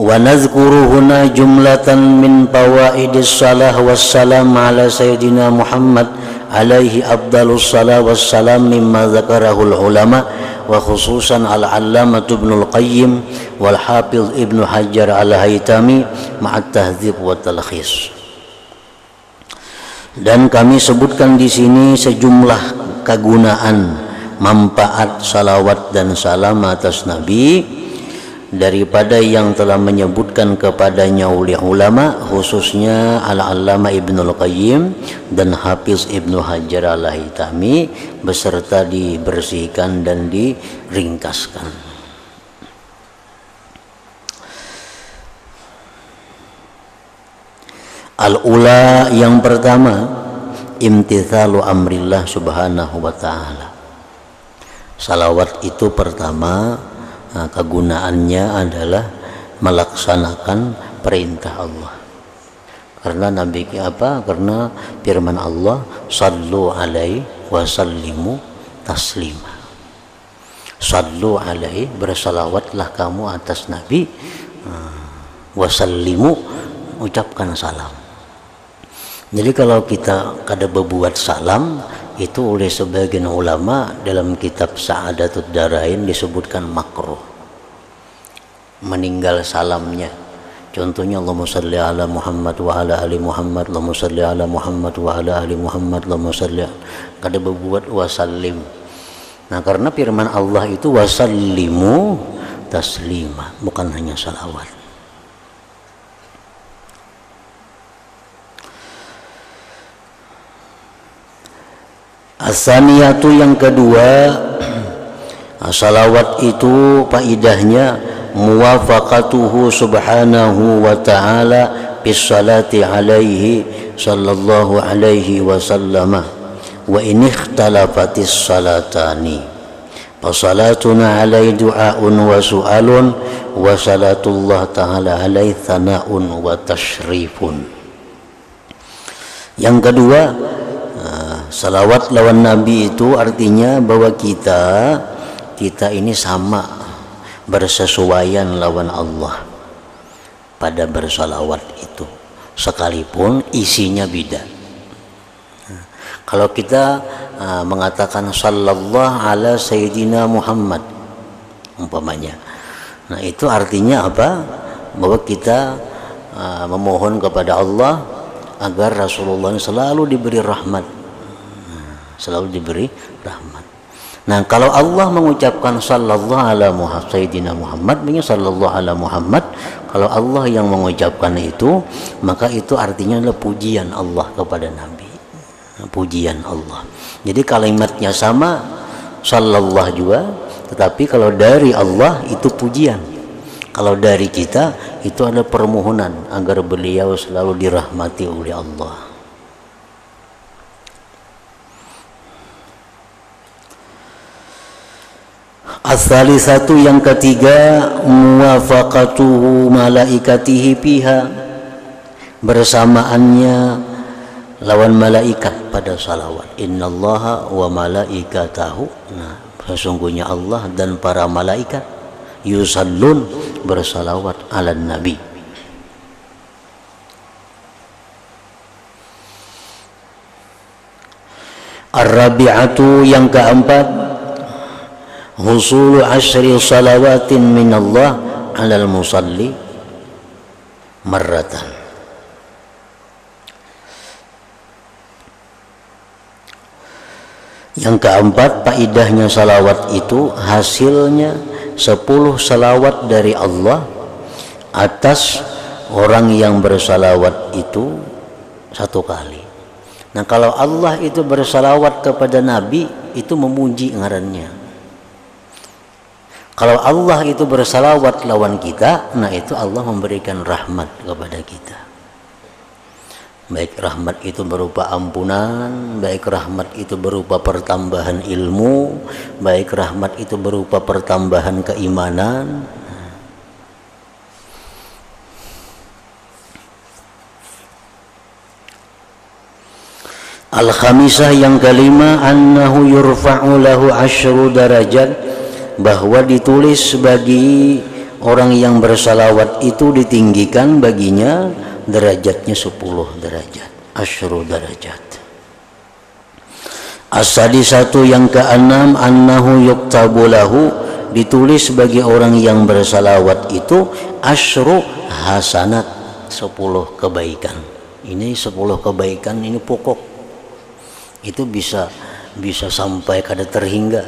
Wa nadhkuru huna jumlatan min fawaidis salah wassalam ala sayyidina Muhammad alaihi afdalus salah wassalam mimma dzakarahul ulama wa khususan al-allamah Ibnul Qayyim wal Hafiz Ibnu Hajar al-Haytami ma'at tahdzib wa talkhis. Dan kami sebutkan di sini sejumlah kegunaan, manfaat salawat dan salam atas Nabi daripada yang telah menyebutkan kepadanya oleh ulama, khususnya al-allamah Ibnul Qayyim dan Hafiz Ibnu Hajar al-Haytami, beserta dibersihkan dan diringkaskan. Al-ula, yang pertama, imtithalu amrillah subhanahu wa ta'ala. Salawat itu pertama, kegunaannya adalah melaksanakan perintah Allah. Karena Nabi Karena firman Allah, sallu alaihi wa sallimu taslima. Sallu alaihi, bersalawatlah kamu atas Nabi, wa sallimu, ucapkan salam. Jadi kalau kita kada berbuat salam, itu oleh sebagian ulama dalam kitab Sa'adatud Darain disebutkan makruh, meninggal salamnya. Contohnya Allahumma shalli ala Muhammad wa ala ali Muhammad, Allahumma shalli ala Muhammad wa ala ali Muhammad, Allahumma shalli, kada berbuat wasallim. Nah, karena firman Allah itu wasallimu taslima, bukan hanya salawat. As-saniyatu, yang kedua, salawat itu faidahnya muwafaqatuhu subhanahu wa ta'ala bis salati alaihi sallallahu alaihi wasallam wa in ikhtalafatis salatani fa salatuna alaihi du'aun wa su'alun wa salatullah ta'ala alaihi thana'un wa tashrifun. Yang kedua, salawat lawan Nabi itu artinya bahwa kita ini sama, bersesuaian lawan Allah pada bersalawat itu, sekalipun isinya beda. Kalau kita mengatakan sallallahu ala sayyidina Muhammad umpamanya, nah itu artinya apa? Bahwa kita memohon kepada Allah agar Rasulullah selalu diberi rahmat, selalu diberi rahmat. Nah, kalau Allah mengucapkan sallallahu ala sayyidina Muhammad, maksudnya sallallahu ala Muhammad, kalau Allah yang mengucapkan itu, maka itu artinya adalah pujian Allah kepada Nabi, pujian Allah. Jadi kalimatnya sama, sallallahu juga, tetapi kalau dari Allah itu pujian, kalau dari kita itu ada permohonan agar beliau selalu dirahmati oleh Allah. As-salisatu, yang ketiga, muwafaqatuhu malaikatihi fiha, bersamaannya lawan malaikat pada salawat. Innallaha wa malaikatahu, nah sesungguhnya Allah dan para malaikat yusallun, bersalawat ala nabi. Ar-rabi'atu, yang keempat, husulu asyri salawatin minallah alal musalli marratan. Yang keempat, faidahnya salawat itu hasilnya 10 salawat dari Allah atas orang yang bersalawat itu 1 kali. Nah, kalau Allah itu bersalawat kepada Nabi, itu memuji ngarannya. Kalau Allah itu bersalawat lawan kita, nah itu Allah memberikan rahmat kepada kita. Baik rahmat itu berupa ampunan, baik rahmat itu berupa pertambahan ilmu, baik rahmat itu berupa pertambahan keimanan. Al-khamisah, yang kelima, annahu yurfa'u lahu 10 darajat, bahwa ditulis bagi orang yang bersalawat itu ditinggikan baginya derajatnya 10 derajat, asyru darajat. As-sadisatu yang keenam, annahu yuktabu lahu, ditulis bagi orang yang bersalawat itu asyru hasanat, 10 kebaikan. Ini 10 kebaikan ini pokok. Itu bisa sampai kada terhingga,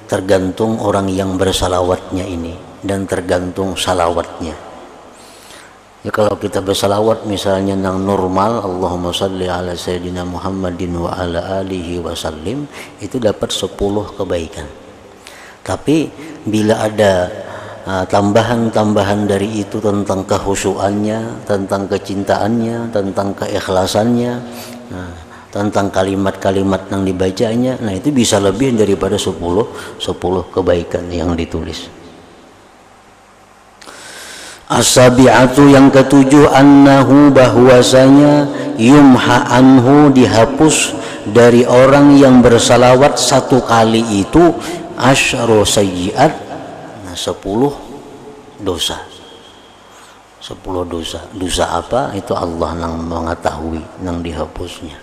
tergantung orang yang bersalawatnya ini dan tergantung salawatnya. Ya, kalau kita bersalawat misalnya yang normal, Allahumma shalli ala sayyidina Muhammadin wa ala alihi wa sallim, itu dapat 10 kebaikan. Tapi bila ada tambahan-tambahan dari itu tentang kehusuannya, tentang kecintaannya, tentang keikhlasannya, tentang kalimat-kalimat yang dibacanya, nah itu bisa lebih daripada 10 kebaikan yang ditulis. As-sabi'atu yang ketujuh, annahu bahwasanya yumha anhu, dihapus dari orang yang bersalawat satu kali itu asyru sayyi'at, 10 dosa. 10 dosa. Dosa apa? Itu Allah yang mengetahui yang dihapusnya.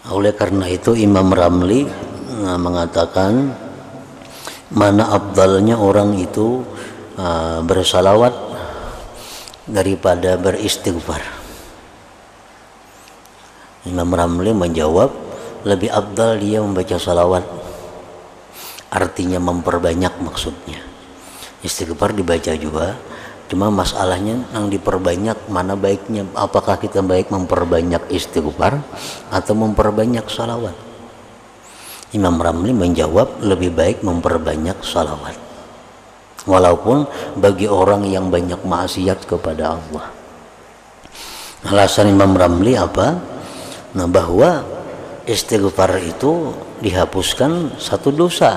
Oleh karena itu Imam Ramli mengatakan, mana afdalnya orang itu bersalawat daripada beristighfar. Imam Ramli menjawab, lebih afdal dia membaca salawat, artinya memperbanyak maksudnya. Istighfar dibaca juga, cuma masalahnya yang diperbanyak mana baiknya, apakah kita baik memperbanyak istighfar atau memperbanyak salawat. Imam Ramli menjawab, lebih baik memperbanyak salawat, walaupun bagi orang yang banyak maksiat kepada Allah. Alasan Imam Ramli apa? Nah, bahwa istighfar itu dihapuskan satu dosa.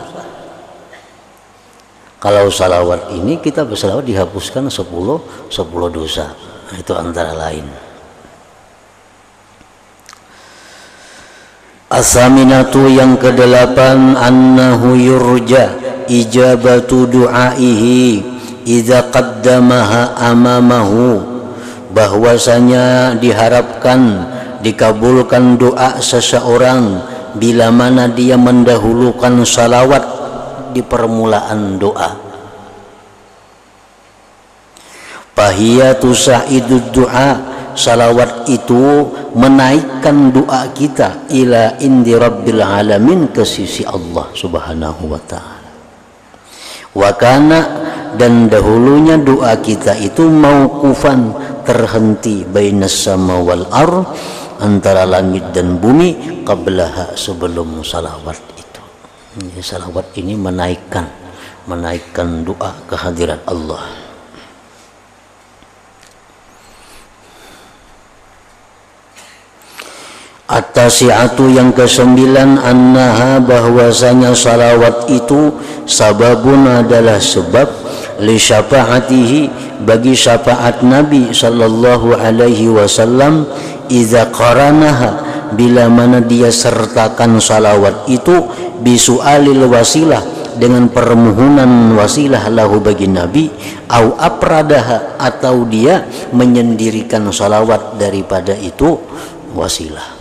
Kalau salawat ini kita bersalawat dihapuskan 10 dosa. Nah, itu antara lain. As-saminatu yang kedelapan, annahu yurja ijabatu du'aihi idza qaddamaha amamahu, bahwasanya diharapkan dikabulkan doa seseorang bila mana dia mendahulukan salawat di permulaan doa. Fahiyatu sa'idud du'a, salawat itu menaikkan doa kita ila indi rabbil alamin, ke sisi Allah subhanahu wa ta'ala. Wa kana, dan dahulunya doa kita itu mauqufan, terhenti, bainas sama wal ar, antara langit dan bumi, qablaha, sebelum salawat itu. Salawat ini menaikkan doa kehadirat Allah. At-tasi'atu yang kesembilan, annaha, bahwasanya salawat itu sababun, adalah sebab, li syafaatihi, bagi syafaat Nabi sallallahu alaihi wasallam, idza qaranaha, bila mana dia sertakan salawat itu, bisu'alil wasilah, dengan permohonan wasilah lahu bagi Nabi, au apradaha, atau dia menyendirikan salawat daripada itu wasilah.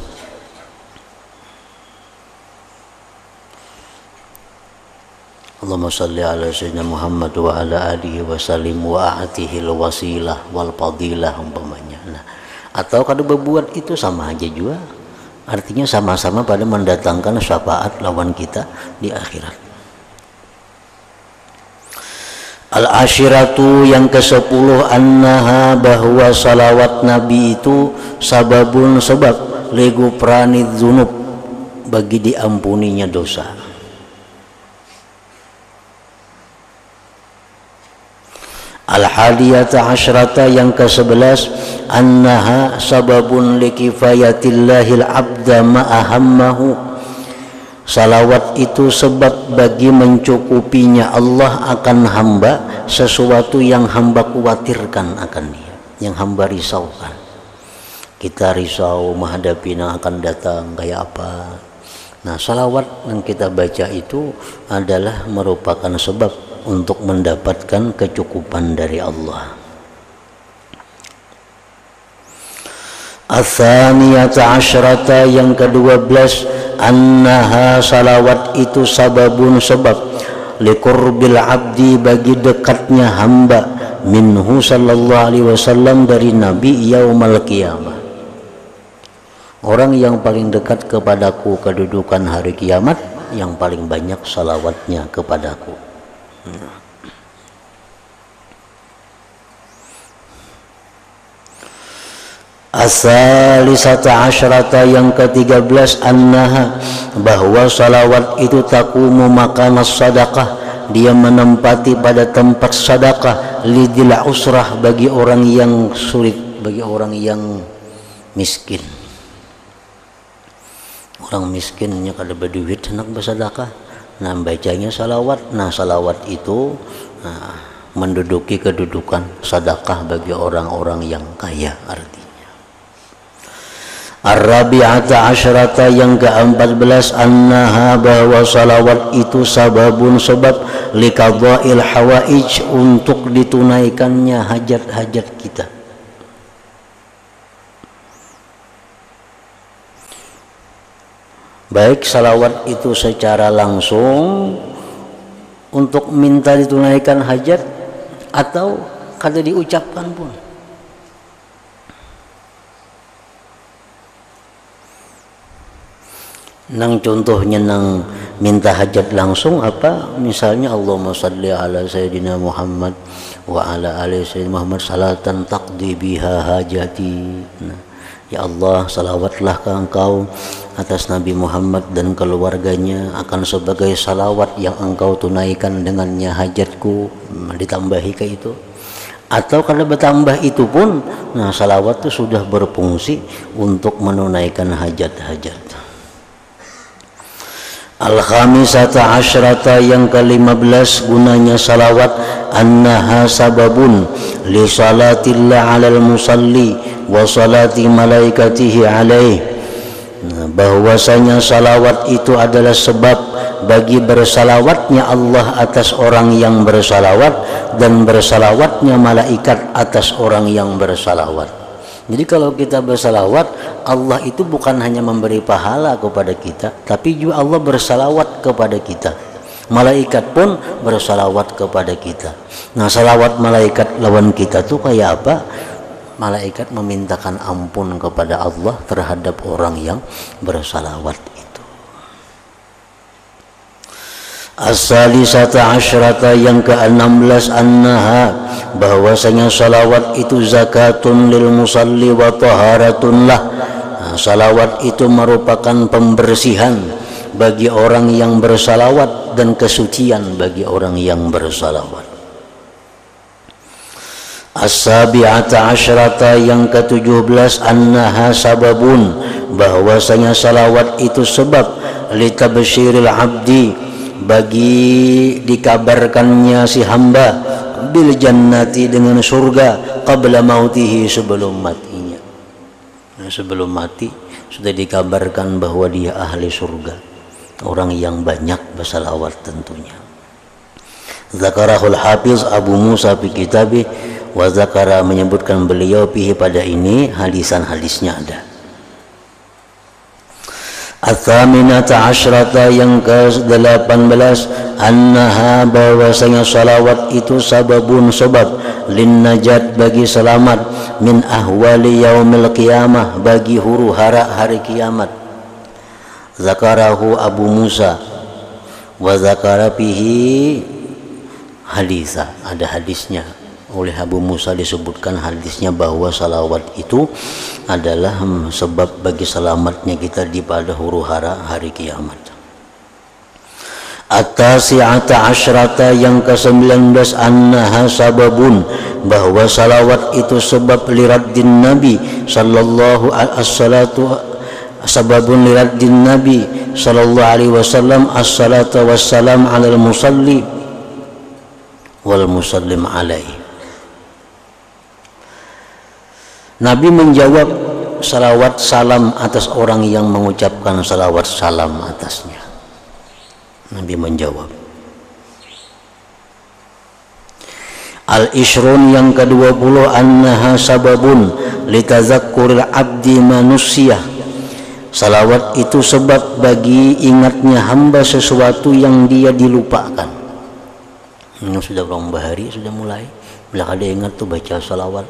Allahumma salli ala sayyidina Muhammad wa ala alihi wa sallim wa a'tihil wasilah wal fadilah, umpamanya. Nah, atau kalau berbuat itu sama aja juga, artinya sama-sama pada mendatangkan syafaat lawan kita di akhirat. Al-ashiratu yang ke-10, annaha, bahwa salawat Nabi itu sababun, sebab, ligufrani dzunub, bagi diampuninya dosa. Al-hadiyata asyrata yang ke-11, annaha sababun likifayatillahil abda ma'ahammahu, salawat itu sebab bagi mencukupinya Allah akan hamba sesuatu yang hamba khawatirkan akan dia, yang hamba risaukan. Kita risau menghadapi yang akan datang kayak apa, Nah, salawat yang kita baca itu adalah merupakan sebab untuk mendapatkan kecukupan dari Allah. Ats-tsaniyata asyrata, yang ke-12, annaha salawat itu sababun sebab liqurbil abdi, bagi dekatnya hamba minhu sallallahu alaihi wasallam dari Nabi yaumal qiyamah. Orang yang paling dekat kepadaku kedudukan hari kiamat yang paling banyak salawatnya kepadaku. As-salisata asyrata, yang ke-13, annaha, bahwa salawat itu taqumu maqamas sadaqah, dia menempati pada tempat sedekah, lidil usrah, bagi orang yang sulit, bagi orang yang miskin. Orang miskinnya kada berduit hendak bersedekah, nah bacanya salawat. Nah, salawat itu menduduki kedudukan sedekah bagi orang-orang yang kaya artinya. Ar-rabi'ata asyrata, yang ke-14, annaha, bahwa salawat itu sababun sebab liqadha'il hawaij, untuk ditunaikannya hajat-hajat kita. Baik salawat itu secara langsung untuk minta ditunaikan hajat, atau kada diucapkan pun. Nang contohnya nang minta hajat langsung apa? Misalnya Allahumma salli ala sayyidina Muhammad wa ala ali sayyidina Muhammad salatan taqdi biha hajati. Nah, ya Allah, salawatlah ke engkau atas Nabi Muhammad dan keluarganya akan sebagai salawat yang engkau tunaikan dengannya hajatku. Ditambahi ke itu. Atau kalau bertambah itu pun, nah salawat itu sudah berfungsi untuk menunaikan hajat-hajat. Al-khamisata asyrata, yang ke-15, gunanya salawat, annaha sababun li salatillah alal musalli wa salati malaikatihi alaih. Bahwasanya salawat itu adalah sebab bagi bersalawatnya Allah atas orang yang bersalawat dan bersalawatnya malaikat atas orang yang bersalawat. Jadi kalau kita bersalawat, Allah itu bukan hanya memberi pahala kepada kita, tapi juga Allah bersalawat kepada kita. Malaikat pun bersalawat kepada kita. Nah, salawat malaikat lawan kita tuh kayak apa? Malaikat memintakan ampun kepada Allah terhadap orang yang bersalawat itu. As-salisata asyrata, yang ke-16, annaha, bahwasanya salawat itu zakatun lil musalli wa taharatun lah. Nah, salawat itu merupakan pembersihan bagi orang yang bersalawat dan kesucian bagi orang yang bersalawat. As-sabi'ata asyrata, yang ke-17, annaha sababun, bahwasanya salawat itu sebab litabsyiril abdi, bagi dikabarkannya si hamba bil jannati, dengan surga, qabla mautihi, sebelum matinya. Nah, sebelum mati sudah dikabarkan bahwa dia ahli surga, orang yang banyak bersalawat tentunya. Zakarahul Hafiz Abu Musa fi kitabih, wa zakara, menyebutkan beliau fihi, pada ini hadisan-hadisnya ada. Ats-tsaminata asyrata, yang ke-18, annaha, bahwasanya salawat itu sababun sebab lin najat, bagi selamat, min ahwali yaumil qiyamah, bagi huru hara hari kiamat. Zakarahu Abu Musa wa zakara fihi hadisa, ada hadisnya oleh Abu Musa, disebutkan hadisnya bahwa salawat itu adalah sebab bagi selamatnya kita di pada huru hara hari kiamat. At-tasi'ata asyrata, yang ke-19, annaha sababun, bahwa salawat itu sebab liraddin Nabi sallallahu as-salatu, sababun liraddin Nabi sallallahu alaihi wasallam as-salatu wassalam alal musalli wal musallim alaihi. Nabi menjawab salawat salam atas orang yang mengucapkan salawat salam atasnya. Nabi menjawab. Al-ishrun yang ke-20 annaha sababun litazakkuril abdi manusia. Salawat itu sebab bagi ingatnya hamba sesuatu yang dia dilupakan. Ini sudah berapa hari sudah mulai. Bila ada ingat tuh baca salawat.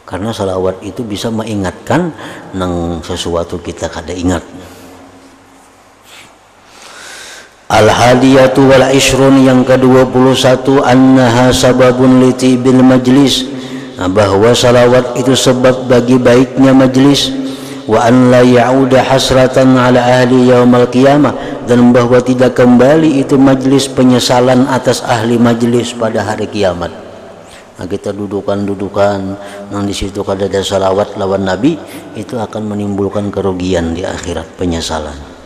Karena salawat itu bisa mengingatkan nang sesuatu kita kada ingat. Al-hadiyatu wal ishrun yang ke-21 annaha sababun litibil majlis, bahwa salawat itu sebab bagi baiknya majlis, wa an la ya'uda hasratan ala ahli yaumal qiyamah, dan bahwa tidak kembali itu majlis penyesalan atas ahli majlis pada hari kiamat. Nah, kita dudukan yang di situ kada ada salawat lawan Nabi, itu akan menimbulkan kerugian di akhirat, penyesalan.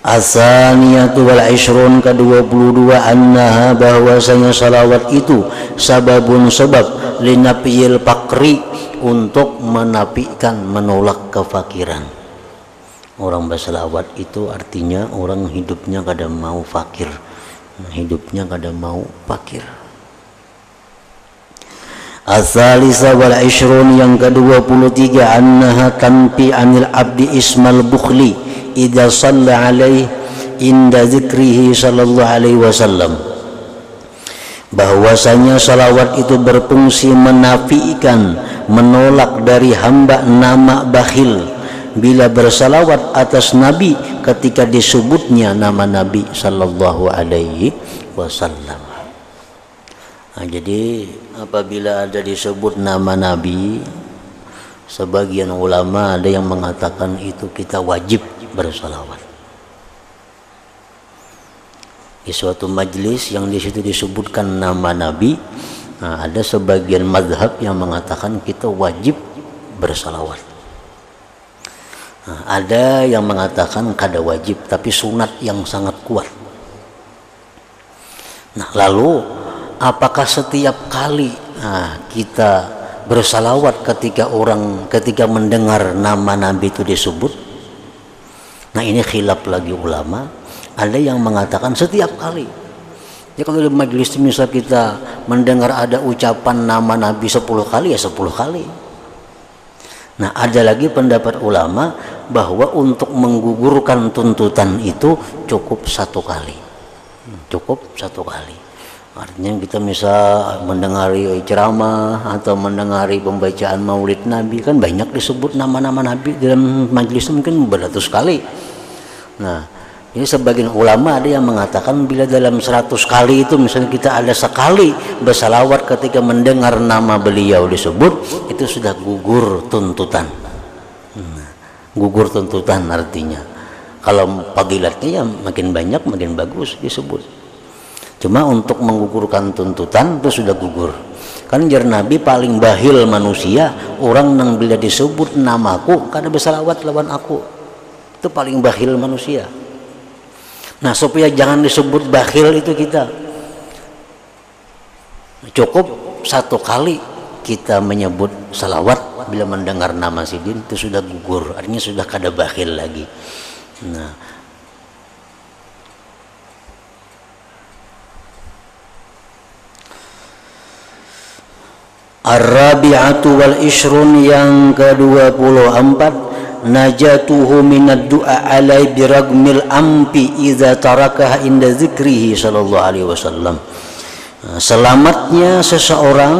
As-saniyatu wal ishrun ke-22 annaha, bahwasanya salawat itu sababun sebab linafiyil fakri, untuk menafikan, menolak kefakiran. Orang bersalawat itu artinya orang hidupnya kada mau fakir, hidupnya kada mau fakir. As-salisa wal ishrun yang ke-23 annaha tanfi anil abdi ismal bukhli idza shalla alaihi inda zikrihi sallallahu alaihi wasallam, bahwasanya salawat itu berfungsi menafikan, menolak dari hamba nama bakhil bila bersalawat atas Nabi ketika disebutnya nama Nabi sallallahu alaihi wasallam. Nah, jadi apabila ada disebut nama Nabi, sebagian ulama ada yang mengatakan itu kita wajib bersalawat. Di suatu majlis yang di situ disebutkan nama Nabi, nah, ada sebagian mazhab yang mengatakan kita wajib bersalawat. Nah, ada yang mengatakan kada wajib tapi sunat yang sangat kuat. Nah, lalu apakah setiap kali kita bersalawat ketika mendengar nama Nabi itu disebut? Nah, ini khilaf lagi ulama. Ada yang mengatakan setiap kali. Ya, kalau di majelis misal kita mendengar ada ucapan nama Nabi 10 kali, ya 10 kali. Nah, ada lagi pendapat ulama bahwa untuk menggugurkan tuntutan itu cukup 1 kali. Cukup 1 kali. Artinya kita misal mendengari ceramah atau mendengari pembacaan maulid Nabi, kan banyak disebut nama-nama Nabi dalam majelis mungkin beratus kali. Nah, ini sebagian ulama ada yang mengatakan bila dalam 100 kali itu misalnya kita ada sekali bersalawat ketika mendengar nama beliau disebut, itu sudah gugur tuntutan. Gugur tuntutan artinya. Kalau fadilatnya ya makin banyak makin bagus disebut. Cuma untuk menggugurkan tuntutan itu sudah gugur. Kan jar Nabi paling bahil manusia, orang nang bila disebut namaku kada bersalawat lawan aku. Itu paling bahil manusia. Nah, supaya jangan disebut bakhil itu kita cukup 1 kali kita menyebut salawat bila mendengar nama sidin, itu sudah gugur, artinya sudah kada bakhil lagi. Nah, Ar-rabi'atu wal ishrun yang ke-24 najatuhu minad du'a alai biragmil ampi idza tarakaha inda zikrihi sallallahu alaihi wasallam. Selamatnya seseorang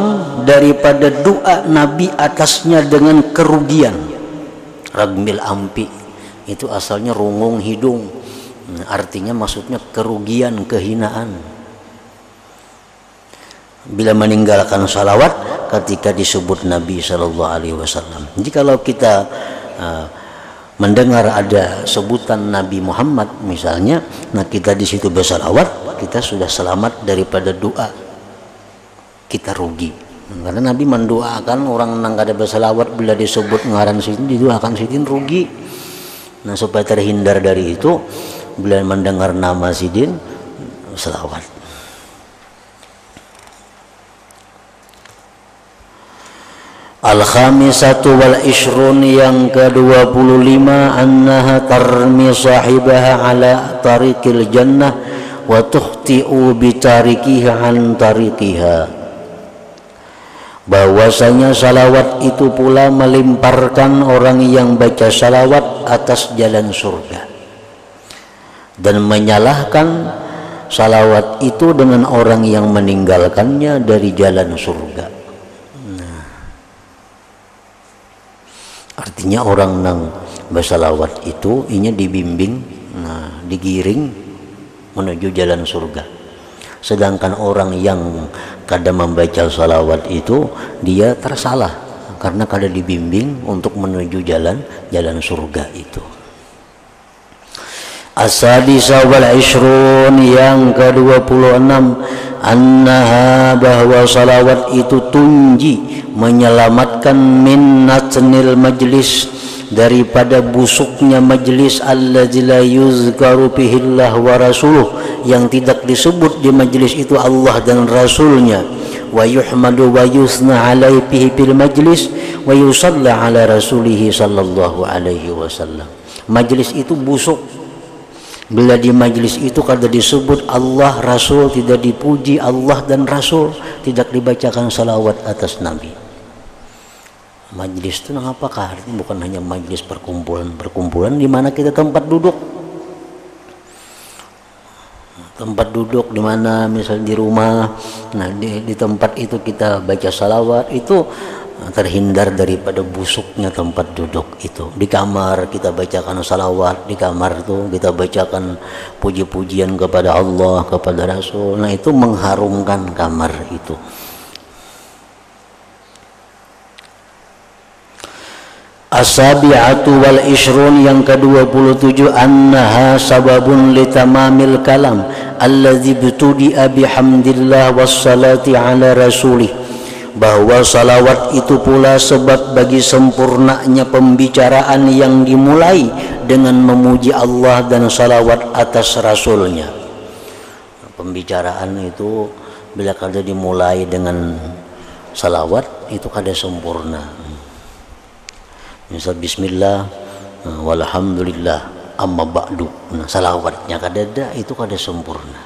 daripada doa Nabi atasnya dengan kerugian. Ragmil ampi itu asalnya rungung hidung, artinya maksudnya kerugian, kehinaan. Bila meninggalkan salawat ketika disebut Nabi Shallallahu Alaihi Wasallam. Jadi kalau kita mendengar ada sebutan Nabi Muhammad misalnya, nah kita di situ bersalawat, kita sudah selamat daripada doa kita rugi. Karena Nabi mendoakan orang nang kada bersalawat bila disebut ngaran sidin didoakan sidin rugi. Nah, supaya terhindar dari itu, bila mendengar nama sidin salawat. Al-khamisatu wal ishrun yang ke-25 annaha tarmi sahibaha ala tariqil jannah wa tukhti'u bi tarikiha an tariqiha. Bahwasanya salawat itu pula melimparkan orang yang baca salawat atas jalan surga dan menyalahkan salawat itu dengan orang yang meninggalkannya dari jalan surga. Artinya orang nang bersalawat itu inya dibimbing, digiring menuju jalan surga. Sedangkan orang yang kada membaca salawat itu dia tersalah karena kada dibimbing untuk menuju jalan surga itu. As-sadisa wal ishrun yang ke-26 annaha bahwa salawat itu tunji menyelamatkan min natnil majlis daripada busuknya majlis allazi la yuzkaru bihillah wa rasuluh yang tidak disebut di majlis itu Allah dan Rasulnya wa yuhmadu wa yusna alaihi bil majlis wa yusalla ala rasulih sallallahu alaihi wasallam. Majlis itu busuk bila di majlis itu kada disebut Allah Rasul, tidak dipuji Allah dan Rasul, tidak dibacakan salawat atas Nabi. Majlis itu apakah? Artinya bukan hanya majlis perkumpulan di mana kita tempat duduk di mana misalnya di rumah, di tempat itu kita baca salawat, itu terhindar daripada busuknya tempat duduk itu. Di kamar kita bacakan salawat, di kamar itu kita bacakan puji-pujian kepada Allah, kepada Rasul, itu mengharumkan kamar itu. As-sabi'atu wal ishrun yang ke-27 annaha sababun litamamil kalam alladzi btudi'a bihamdillah wassalati ala rasulih. Bahwa salawat itu pula sebab bagi sempurnanya pembicaraan yang dimulai dengan memuji Allah dan salawat atas Rasulnya. Pembicaraan itu bila kada dimulai dengan salawat itu kada sempurna. Misal bismillah walhamdulillah amma ba'du, salawatnya kada ada, itu kada sempurna.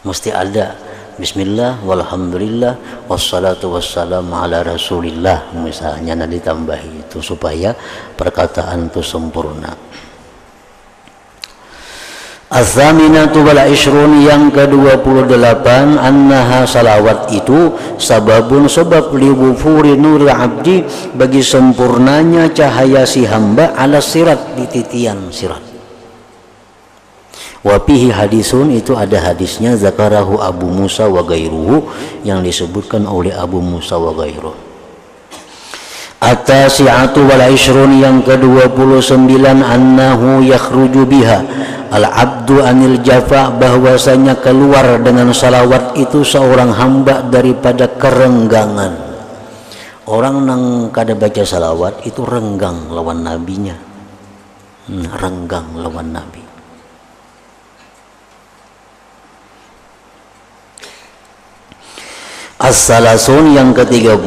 Mesti ada bismillah walhamdulillah wassalatu wassalamu ala rasulillah misalnya, ditambahi itu supaya perkataan itu sempurna. Az-zaminatu wal ishrun yang ke-28 annaha salawat itu sababun sebab liwufuri nuri abdi bagi sempurnanya cahaya si hamba ala sirat di titian sirat. Wa fihi hadisun, itu ada hadisnya, zakarahu Abu Musa wa gairuhu, yang disebutkan oleh Abu Musa wa gairuhu. At-tasi'atu wal ishrun yang ke-29 annahu yakhruju biha al-abdu anil jafa, bahwasanya keluar dengan salawat itu seorang hamba daripada kerenggangan. Orang nang kada baca salawat itu renggang lawan nabinya, renggang lawan nabi. As-salasun yang ke-30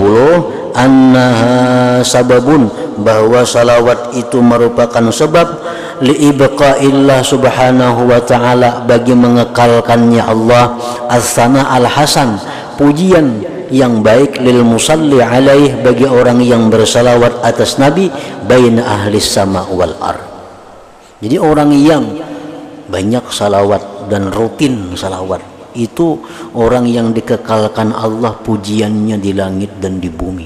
annaha sababun, bahwa salawat itu merupakan sebab liibqa'illah subhanahu wa ta'ala, bagi mengekalkannya Allah as-sana al-hasan, pujian yang baik lil musalli alaih, bagi orang yang bersalawat atas nabi baina ahli sama wal ard. Jadi orang yang banyak salawat dan rutin salawat itu orang yang dikekalkan Allah pujiannya di langit dan di bumi.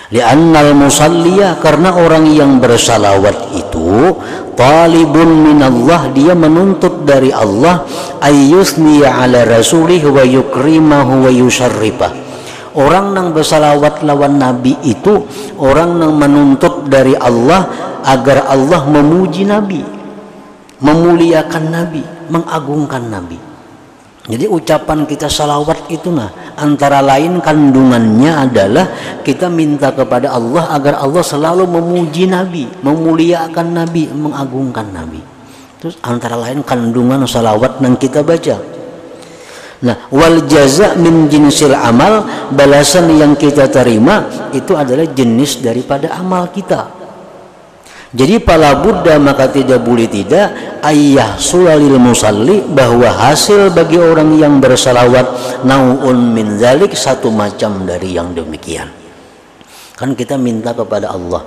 Li'annal musalliya, karena orang yang bersalawat itu talibun minallah, dia menuntut dari Allah ayyusniya ala rasulih wa yukrimahu wa yusyarrifah. Orang yang bersalawat lawan nabi itu orang yang menuntut dari Allah agar Allah memuji nabi, memuliakan nabi, mengagungkan nabi. Jadi ucapan kita salawat itu antara lain kandungannya adalah kita minta kepada Allah agar Allah selalu memuji nabi, memuliakan nabi, mengagungkan nabi. Terus antara lain kandungan salawat yang kita baca. Nah, wal jaza min jinsil amal, balasan yang kita terima itu adalah jenis daripada amal kita. Jadi pala buddha, maka tidak boleh tidak ayah sulalil musalli, bahwa hasil bagi orang yang bersalawat nau'un min zalik, satu macam dari yang demikian. Kan kita minta kepada Allah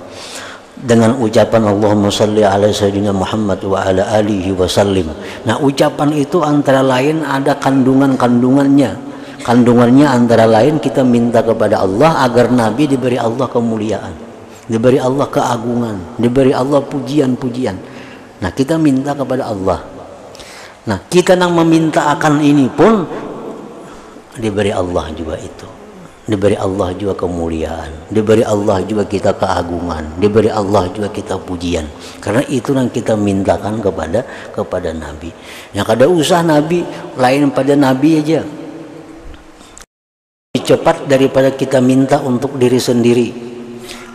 dengan ucapan Allahumma salli ala sayyidina Muhammad wa ala alihi wa sallim. Nah, ucapan itu antara lain ada kandungannya. Kandungannya antara lain kita minta kepada Allah agar Nabi diberi Allah kemuliaan, diberi Allah keagungan, diberi Allah pujian-pujian. Nah, kita minta kepada Allah. Nah, kita yang meminta akan ini pun diberi Allah juga itu. Diberi Allah juga kemuliaan, diberi Allah juga kita keagungan, diberi Allah juga kita pujian. Karena itu yang kita mintakan kepada Nabi. Yang kada usah Nabi lain pada Nabi aja. Cepat daripada kita minta untuk diri sendiri.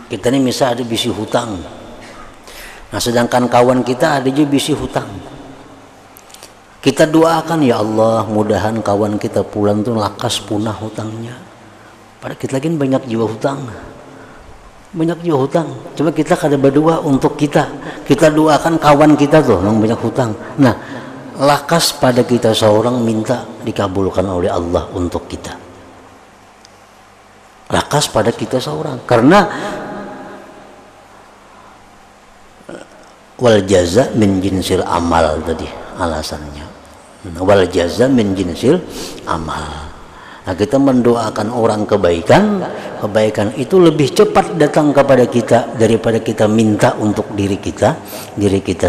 Kita ini misal ada bisi hutang. Nah, sedangkan kawan kita ada juga bisi hutang. Kita doakan, ya Allah, mudahan kawan kita pulang tuh lakas punah hutangnya. Padahal kita lagi banyak jiwa hutang, banyak jiwa hutang. Coba kita kada berdoa untuk kita doakan kawan kita tuh yang banyak hutang. Nah, lakas pada kita seorang minta dikabulkan oleh Allah untuk kita. Lakas pada kita seorang, karena wal jaza min jinsil amal tadi alasannya. Wal jaza min jinsil amal. Nah, kita mendoakan orang kebaikan itu lebih cepat datang kepada kita daripada kita minta untuk diri kita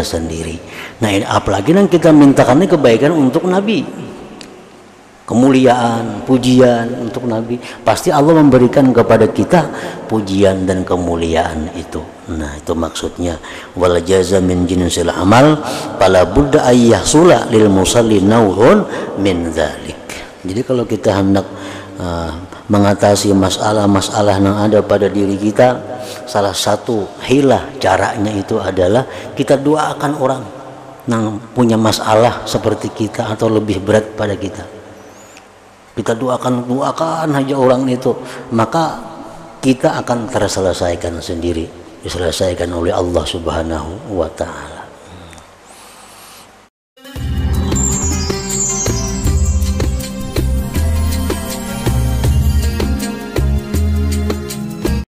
sendiri. Nah, apalagi yang kita mintakan ini kebaikan untuk Nabi, kemuliaan, pujian untuk Nabi. Pasti Allah memberikan kepada kita pujian dan kemuliaan itu. Nah, itu maksudnya wal jaza min jinsil amal, fala budda ayyahsula lil musalli naw'un min dzalik. Jadi kalau kita hendak mengatasi masalah-masalah yang ada pada diri kita, salah satu hilah caranya itu adalah kita doakan orang yang punya masalah seperti kita atau lebih berat pada kita. Kita doakan aja orang itu, maka kita akan terselesaikan sendiri, diselesaikan oleh Allah Subhanahu wa ta'ala.